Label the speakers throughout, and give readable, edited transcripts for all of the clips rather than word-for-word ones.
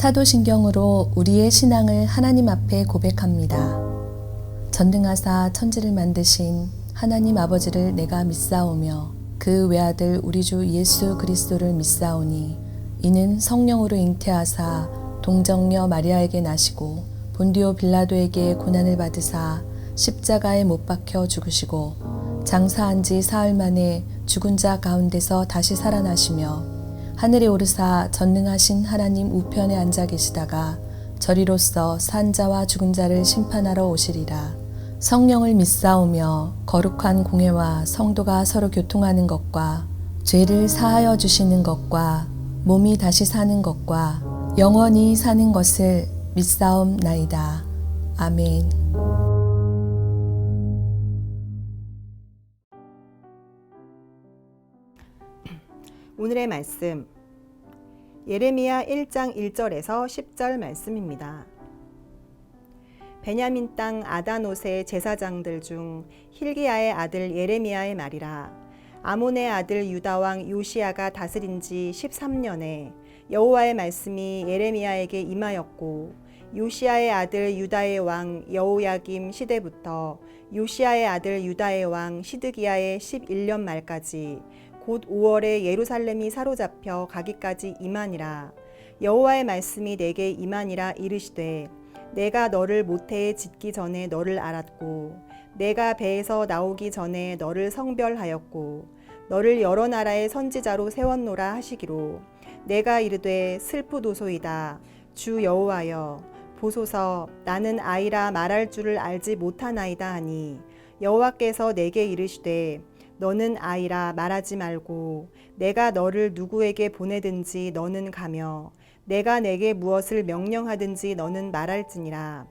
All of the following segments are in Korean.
Speaker 1: 사도신경으로 우리의 신앙을 하나님 앞에 고백합니다. 전능하사 천지를 만드신 하나님 아버지를 내가 믿사오며 그 외아들 우리 주 예수 그리스도를 믿사오니 이는 성령으로 잉태하사 동정녀 마리아에게 나시고 본디오 빌라도에게 고난을 받으사 십자가에 못 박혀 죽으시고 장사한 지 사흘 만에 죽은 자 가운데서 다시 살아나시며 하늘에 오르사 전능하신 하나님 우편에 앉아 계시다가 저리로서 산 자와 죽은 자를 심판하러 오시리라. 성령을 믿사오며 거룩한 공회와 성도가 서로 교통하는 것과 죄를 사하여 주시는 것과 몸이 다시 사는 것과 영원히 사는 것을 믿사옵나이다. 아멘.
Speaker 2: 오늘의 말씀 예레미야 1장 1절에서 10절 말씀입니다. 베냐민 땅 아다노세 제사장들 중 힐기야의 아들 예레미야의 말이라. 아몬의 아들 유다 왕 요시야가 다스린 지 13년에 여호와의 말씀이 예레미야에게 임하였고 요시야의 아들 유다의 왕 여호야김 시대부터 요시야의 아들 유다의 왕 시드기야의 11년 말까지 곧 5월에 예루살렘이 사로잡혀 가기까지 임하니라. 여호와의 말씀이 내게 임하니라 이르시되 내가 너를 모태에 짓기 전에 너를 알았고 내가 배에서 나오기 전에 너를 성별하였고 너를 여러 나라의 선지자로 세웠노라 하시기로 내가 이르되 슬프도소이다. 주 여호와여 보소서 나는 아이라 말할 줄을 알지 못하나이다 하니 여호와께서 내게 이르시되 너는 아이라 말하지 말고 내가 너를 누구에게 보내든지 너는 가며 내가 내게 무엇을 명령하든지 너는 말할지니라.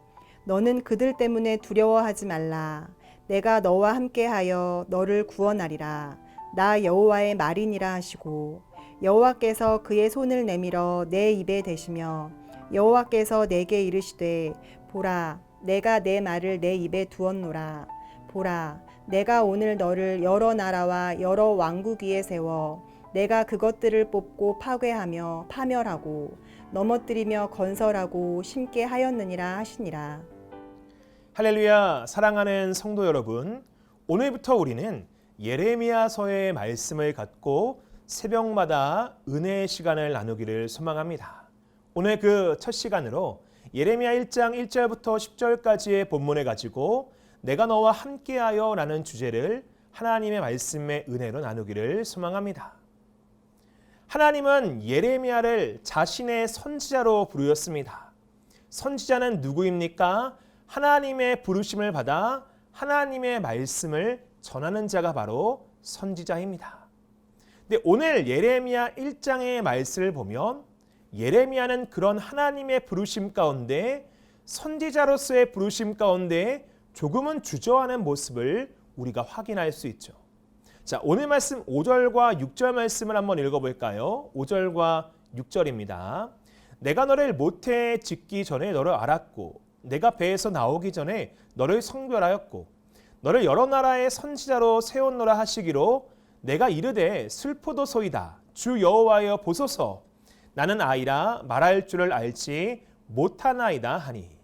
Speaker 2: 너는 그들 때문에 두려워하지 말라. 내가 너와 함께하여 너를 구원하리라. 나 여호와의 말이니라 하시고 여호와께서 그의 손을 내밀어 내 입에 대시며 여호와께서 내게 이르시되 보라 내가 내 말을 내 입에 두었노라. 보라 내가 오늘 너를 여러 나라와 여러 왕국 위에 세워 내가 그것들을 뽑고 파괴하며 파멸하고 넘어뜨리며 건설하고 심게 하였느니라 하시니라.
Speaker 3: 할렐루야. 사랑하는 성도 여러분, 오늘부터 우리는 예레미야서의 말씀을 갖고 새벽마다 은혜의 시간을 나누기를 소망합니다. 오늘 그 첫 시간으로 예레미야 1장 1절부터 10절까지의 본문을 가지고 내가 너와 함께하여 라는 주제를 하나님의 말씀의 은혜로 나누기를 소망합니다. 하나님은 예레미야를 자신의 선지자로 부르셨습니다. 선지자는 누구입니까? 하나님의 부르심을 받아 하나님의 말씀을 전하는 자가 바로 선지자입니다. 근데 오늘 예레미야 1장의 말씀을 보면 예레미야는 그런 하나님의 부르심 가운데 선지자로서의 부르심 가운데 조금은 주저하는 모습을 우리가 확인할 수 있죠. 자, 오늘 말씀 5절과 6절 말씀을 한번 읽어볼까요? 5절과 6절입니다. 내가 너를 모태에 짓기 전에 너를 알았고 내가 배에서 나오기 전에 너를 성별하였고 너를 여러 나라의 선지자로 세웠노라 하시기로 내가 이르되 슬프도소이다. 주 여호와여 보소서 나는 아이라 말할 줄을 알지 못하나이다 하니.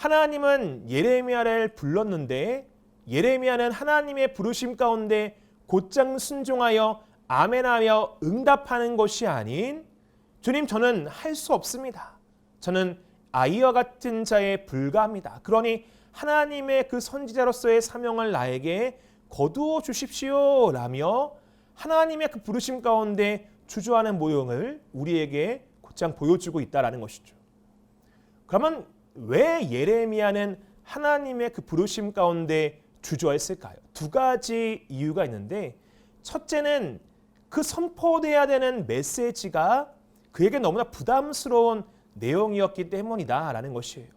Speaker 3: 하나님은 예레미야를 불렀는데 예레미야는 하나님의 부르심 가운데 곧장 순종하여 아멘하며 응답하는 것이 아닌 주님 저는 할 수 없습니다. 저는 아이와 같은 자에 불과합니다. 그러니 하나님의 그 선지자로서의 사명을 나에게 거두어 주십시오 라며 하나님의 그 부르심 가운데 주저하는 모형을 우리에게 곧장 보여주고 있다는 것이죠. 그러면 왜 예레미야는 하나님의 그 부르심 가운데 주저했을까요? 두 가지 이유가 있는데 첫째는 그 선포돼야 되는 메시지가 그에게 너무나 부담스러운 내용이었기 때문이다라는 것이에요.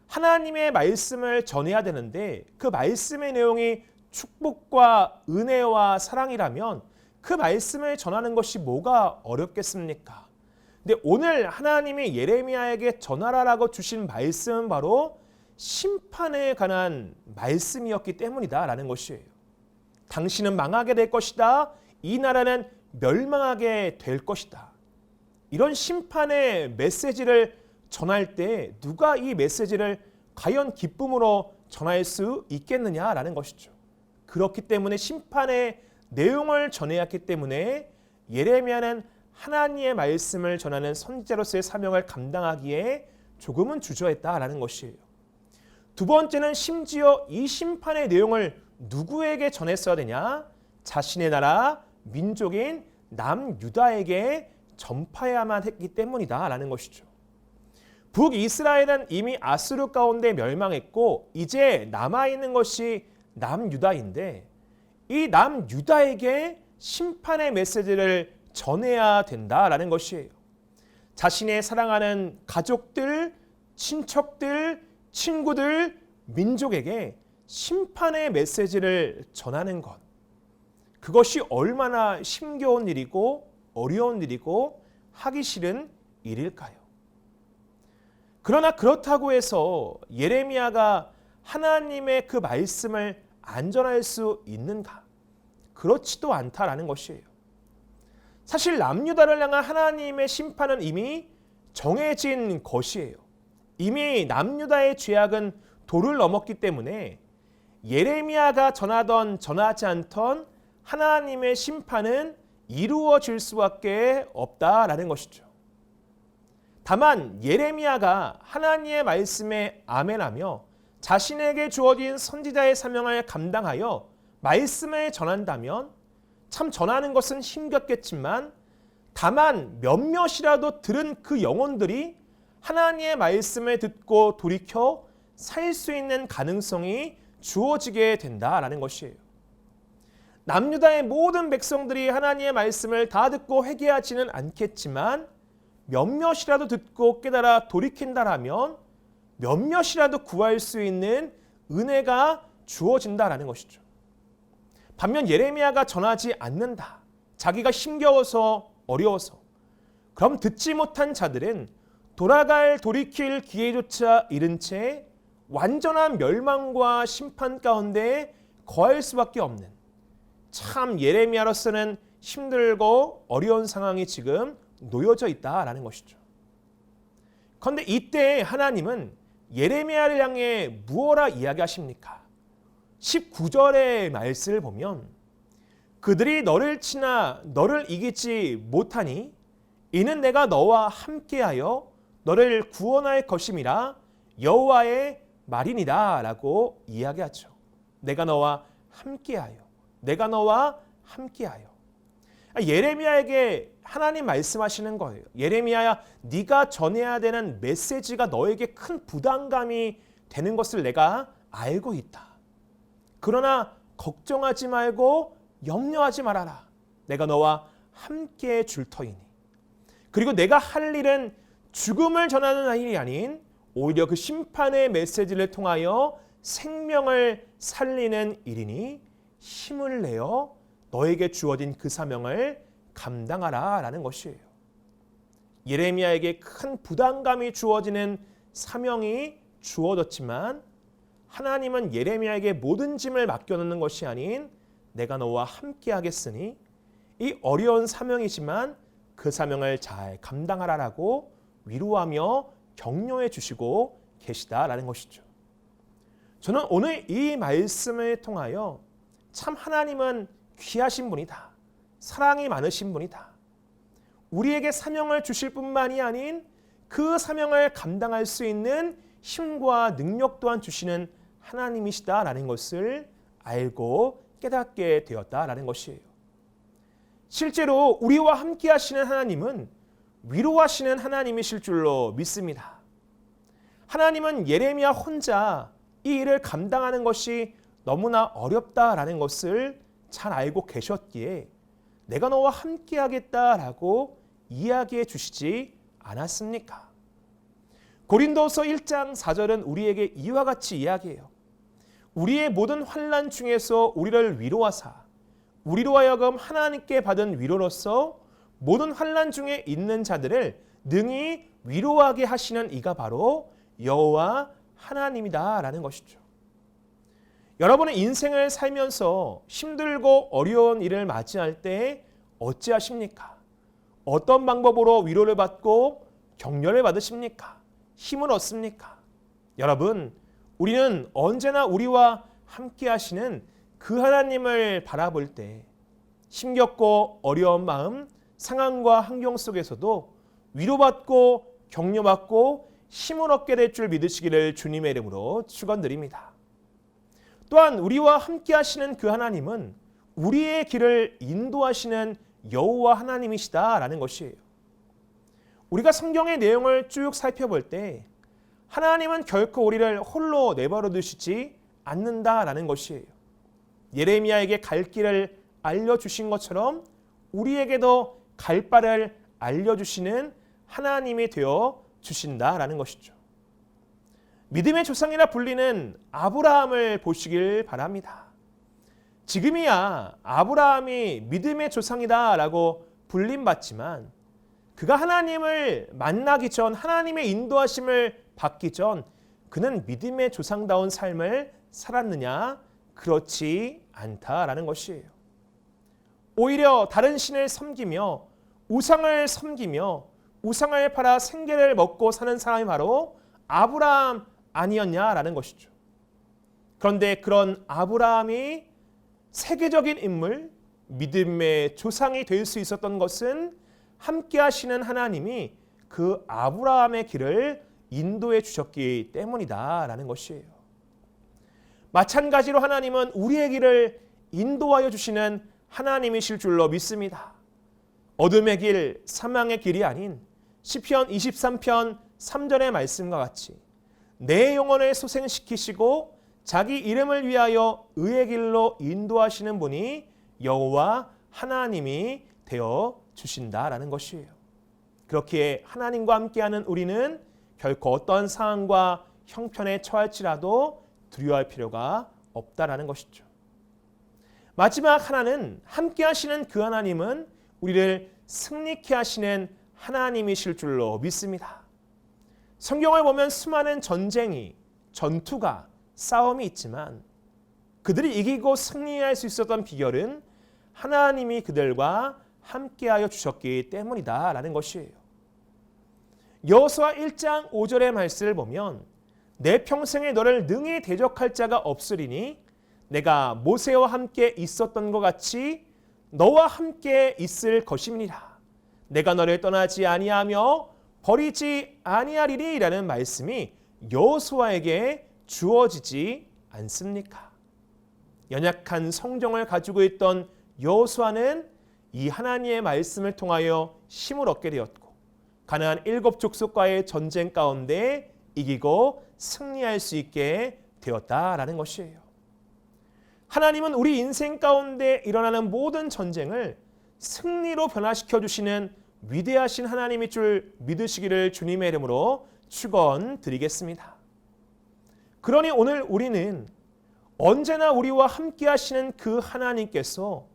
Speaker 3: 하나님의 말씀을 전해야 되는데 그 말씀의 내용이 축복과 은혜와 사랑이라면 그 말씀을 전하는 것이 뭐가 어렵겠습니까? 근데 오늘 하나님이 예레미야에게 전하라라고 주신 말씀은 바로 심판에 관한 말씀이었기 때문이다라는 것이에요. 당신은 망하게 될 것이다. 이 나라는 멸망하게 될 것이다. 이런 심판의 메시지를 전할 때 누가 이 메시지를 과연 기쁨으로 전할 수 있겠느냐라는 것이죠. 그렇기 때문에 심판의 내용을 전해야 했기 때문에 예레미야는 하나님의 말씀을 전하는 선지자로서의 사명을 감당하기에 조금은 주저했다라는 것이에요. 두 번째는 심지어 이 심판의 내용을 누구에게 전했어야 되냐? 자신의 나라 민족인 남유다에게 전파해야만 했기 때문이다라는 것이죠. 북이스라엘은 이미 아수르 가운데 멸망했고 이제 남아있는 것이 남유다인데 이 남유다에게 심판의 메시지를 전해야 된다라는 것이에요. 자신의 사랑하는 가족들, 친척들, 친구들, 민족에게 심판의 메시지를 전하는 것. 그것이 얼마나 힘겨운 일이고 어려운 일이고 하기 싫은 일일까요? 그러나 그렇다고 해서 예레미야가 하나님의 그 말씀을 안 전할 수 있는가? 그렇지도 않다라는 것이에요. 사실 남유다를 향한 하나님의 심판은 이미 정해진 것이에요. 이미 남유다의 죄악은 도를 넘었기 때문에 예레미야가 전하지 않던 하나님의 심판은 이루어질 수밖에 없다라는 것이죠. 다만 예레미야가 하나님의 말씀에 아멘하며 자신에게 주어진 선지자의 사명을 감당하여 말씀을 전한다면 참 전하는 것은 힘겹겠지만 다만 몇몇이라도 들은 그 영혼들이 하나님의 말씀을 듣고 돌이켜 살 수 있는 가능성이 주어지게 된다라는 것이에요. 남유다의 모든 백성들이 하나님의 말씀을 다 듣고 회개하지는 않겠지만 몇몇이라도 듣고 깨달아 돌이킨다라면 몇몇이라도 구할 수 있는 은혜가 주어진다라는 것이죠. 반면 예레미야가 전하지 않는다. 자기가 힘겨워서 어려워서. 그럼 듣지 못한 자들은 돌이킬 기회조차 잃은 채 완전한 멸망과 심판 가운데 거할 수밖에 없는 참 예레미야로서는 힘들고 어려운 상황이 지금 놓여져 있다라는 것이죠. 그런데 이때 하나님은 예레미야를 향해 무엇라 이야기하십니까? 19절의 말씀을 보면 그들이 너를 치나 너를 이기지 못하니 이는 내가 너와 함께하여 너를 구원할 것임이라 여호와의 말이니라 라고 이야기하죠. 내가 너와 함께하여 내가 너와 함께하여 예레미야에게 하나님 말씀하시는 거예요. 예레미야야 네가 전해야 되는 메시지가 너에게 큰 부담감이 되는 것을 내가 알고 있다. 그러나 걱정하지 말고 염려하지 말아라. 내가 너와 함께 줄 터이니. 그리고 내가 할 일은 죽음을 전하는 일이 아닌 오히려 그 심판의 메시지를 통하여 생명을 살리는 일이니 힘을 내어 너에게 주어진 그 사명을 감당하라 라는 것이에요. 예레미야에게 큰 부담감이 주어지는 사명이 주어졌지만 하나님은 예레미야에게 모든 짐을 맡겨놓는 것이 아닌 내가 너와 함께 하겠으니 이 어려운 사명이지만 그 사명을 잘 감당하라라고 위로하며 격려해 주시고 계시다라는 것이죠. 저는 오늘 이 말씀을 통하여 참 하나님은 귀하신 분이다. 사랑이 많으신 분이다. 우리에게 사명을 주실 뿐만이 아닌 그 사명을 감당할 수 있는 힘과 능력 또한 주시는 하나님이시다라는 것을 알고 깨닫게 되었다라는 것이에요. 실제로 우리와 함께 하시는 하나님은 위로하시는 하나님이실 줄로 믿습니다. 하나님은 예레미야 혼자 이 일을 감당하는 것이 너무나 어렵다라는 것을 잘 알고 계셨기에 내가 너와 함께 하겠다라고 이야기해 주시지 않았습니까? 고린도서 1장 4절은 우리에게 이와 같이 이야기해요. 우리의 모든 환난 중에서 우리를 위로하사 우리로 하여금 하나님께 받은 위로로서 모든 환난 중에 있는 자들을 능히 위로하게 하시는 이가 바로 여호와 하나님이다라는 것이죠. 여러분은 인생을 살면서 힘들고 어려운 일을 맞이할 때 어찌하십니까? 어떤 방법으로 위로를 받고 격려를 받으십니까? 힘을 얻습니까? 여러분, 우리는 언제나 우리와 함께 하시는 그 하나님을 바라볼 때 힘겹고 어려운 마음, 상황과 환경 속에서도 위로받고 격려받고 힘을 얻게 될 줄 믿으시기를 주님의 이름으로 축원드립니다. 또한 우리와 함께 하시는 그 하나님은 우리의 길을 인도하시는 여호와 하나님이시다라는 것이에요. 우리가 성경의 내용을 쭉 살펴볼 때 하나님은 결코 우리를 홀로 내버려 두시지 않는다라는 것이에요. 예레미야에게 갈 길을 알려주신 것처럼 우리에게도 갈 바를 알려주시는 하나님이 되어 주신다라는 것이죠. 믿음의 조상이라 불리는 아브라함을 보시길 바랍니다. 지금이야 아브라함이 믿음의 조상이다라고 불림받지만 그가 하나님을 만나기 전, 하나님의 인도하심을 받기 전 그는 믿음의 조상다운 삶을 살았느냐? 그렇지 않다라는 것이에요. 오히려 다른 신을 섬기며 우상을 섬기며 우상을 팔아 생계를 먹고 사는 사람이 바로 아브라함 아니었냐라는 것이죠. 그런데 그런 아브라함이 세계적인 인물, 믿음의 조상이 될 수 있었던 것은 함께 하시는 하나님이 그 아브라함의 길을 인도해 주셨기 때문이다라는 것이에요. 마찬가지로 하나님은 우리의 길을 인도하여 주시는 하나님이실 줄로 믿습니다. 어둠의 길, 사망의 길이 아닌 시편 23편 3절의 말씀과 같이 내 영혼을 소생시키시고 자기 이름을 위하여 의의 길로 인도하시는 분이 여호와 하나님이 되어 주신다라는 것이에요. 그렇기에 하나님과 함께하는 우리는 결코 어떤 상황과 형편에 처할지라도 두려워할 필요가 없다라는 것이죠. 마지막 하나는 함께 하시는 그 하나님은 우리를 승리케 하시는 하나님이실 줄로 믿습니다. 성경을 보면 수많은 전쟁이, 전투가, 싸움이 있지만 그들이 이기고 승리할 수 있었던 비결은 하나님이 그들과 함께하여 주셨기 때문이다라는 것이에요. 여호수아 1장 5절의 말씀을 보면 내 평생에 너를 능히 대적할 자가 없으리니 내가 모세와 함께 있었던 것 같이 너와 함께 있을 것임이니라. 내가 너를 떠나지 아니하며 버리지 아니하리라는 말씀이 여호수아에게 주어지지 않습니까? 연약한 성정을 가지고 있던 여호수아는 이 하나님의 말씀을 통하여 힘을 얻게 되었고 가나안 7족속과의 전쟁 가운데 이기고 승리할 수 있게 되었다라는 것이에요. 하나님은 우리 인생 가운데 일어나는 모든 전쟁을 승리로 변화시켜 주시는 위대하신 하나님일 줄 믿으시기를 주님의 이름으로 축원드리겠습니다. 그러니 오늘 우리는 언제나 우리와 함께 하시는 그 하나님께서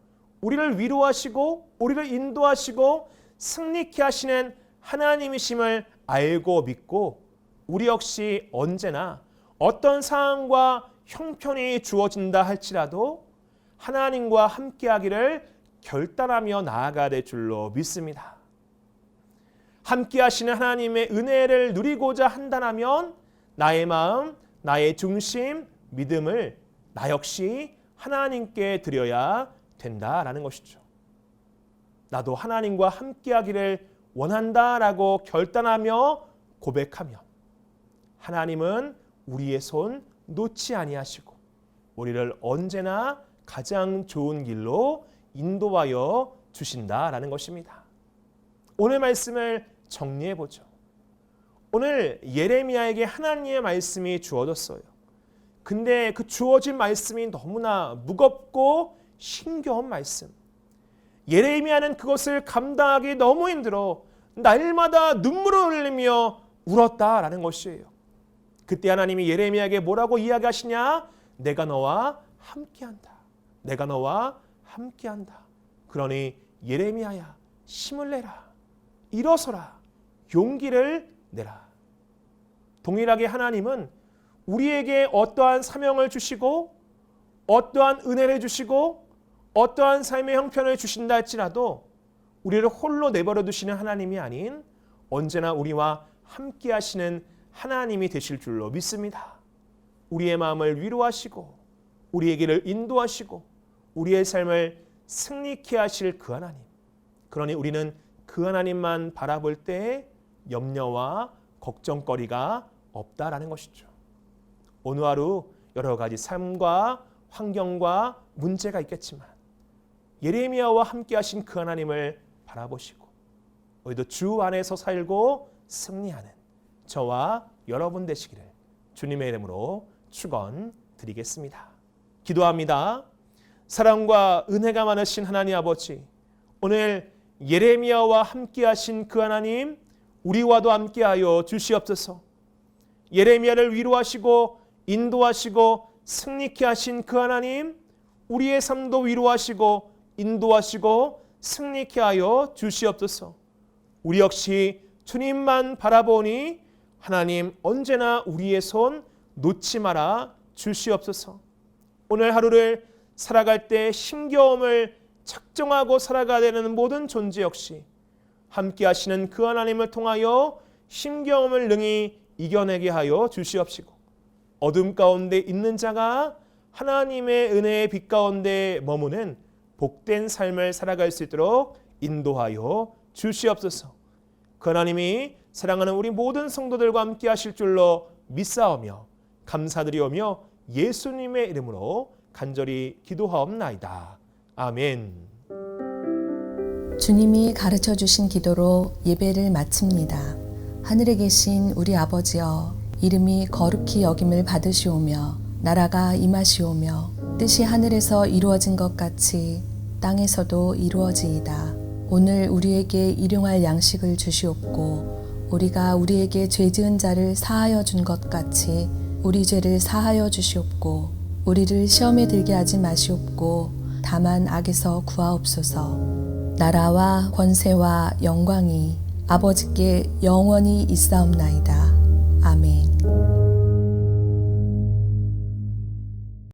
Speaker 3: 우리를 위로하시고 우리를 인도하시고 승리케 하시는 하나님이심을 알고 믿고 우리 역시 언제나 어떤 상황과 형편이 주어진다 할지라도 하나님과 함께하기를 결단하며 나아가야 될 줄로 믿습니다. 함께 하시는 하나님의 은혜를 누리고자 한다면 나의 마음, 나의 중심, 믿음을 나 역시 하나님께 드려야 된다라는 것이죠. 나도 하나님과 함께하기를 원한다라고 결단하며 고백하면 하나님은 우리의 손 놓지 아니하시고 우리를 언제나 가장 좋은 길로 인도하여 주신다라는 것입니다. 오늘 말씀을 정리해 보죠. 오늘 예레미야에게 하나님의 말씀이 주어졌어요. 근데 그 주어진 말씀이 너무나 무겁고 힘겨운 말씀. 예레미야는 그것을 감당하기 너무 힘들어 날마다 눈물을 흘리며 울었다라는 것이에요. 그때 하나님이 예레미야에게 뭐라고 이야기하시냐? 내가 너와 함께한다. 내가 너와 함께한다. 그러니 예레미야야 힘을 내라. 일어서라. 용기를 내라. 동일하게 하나님은 우리에게 어떠한 사명을 주시고 어떠한 은혜를 주시고 어떠한 삶의 형편을 주신다 할지라도 우리를 홀로 내버려 두시는 하나님이 아닌 언제나 우리와 함께 하시는 하나님이 되실 줄로 믿습니다. 우리의 마음을 위로하시고 우리의 길을 인도하시고 우리의 삶을 승리케 하실 그 하나님. 그러니 우리는 그 하나님만 바라볼 때 염려와 걱정거리가 없다라는 것이죠. 오늘 하루 여러 가지 삶과 환경과 문제가 있겠지만 예레미야와 함께 하신 그 하나님을 바라보시고 우리도 주 안에서 살고 승리하는 저와 여러분 되시기를 주님의 이름으로 축원드리겠습니다. 기도합니다. 사랑과 은혜가 많으신 하나님 아버지, 오늘 예레미야와 함께 하신 그 하나님 우리와도 함께하여 주시옵소서. 예레미야를 위로하시고 인도하시고 승리케 하신 그 하나님 우리의 삶도 위로하시고 인도하시고 승리케 하여 주시옵소서. 우리 역시 주님만 바라보니 하나님 언제나 우리의 손 놓지 말아 주시옵소서. 오늘 하루를 살아갈 때 힘겨움을 작정하고 살아가야 되는 모든 존재 역시 함께 하시는 그 하나님을 통하여 힘겨움을 능히 이겨내게 하여 주시옵시고 어둠 가운데 있는 자가 하나님의 은혜의 빛 가운데 머무는 복된 삶을 살아갈 수 있도록 인도하여 주시옵소서. 그 하나님이 사랑하는 우리 모든 성도들과 함께 하실 줄로 믿사오며 감사드리오며 예수님의 이름으로 간절히 기도하옵나이다. 아멘.
Speaker 1: 주님이 가르쳐 주신 기도로 예배를 마칩니다. 하늘에 계신 우리 아버지여, 이름이 거룩히 여김을 받으시오며 나라가 임하시오며 뜻이 하늘에서 이루어진 것 같이 땅에서도 이루어지이다. 오늘 우리에게 일용할 양식을 주시옵고 우리가 우리에게 죄 지은 자를 사하여 준 것 같이 우리 죄를 사하여 주시옵고 우리를 시험에 들게 하지 마시옵고 다만 악에서 구하옵소서. 나라와 권세와 영광이 아버지께 영원히 있사옵나이다.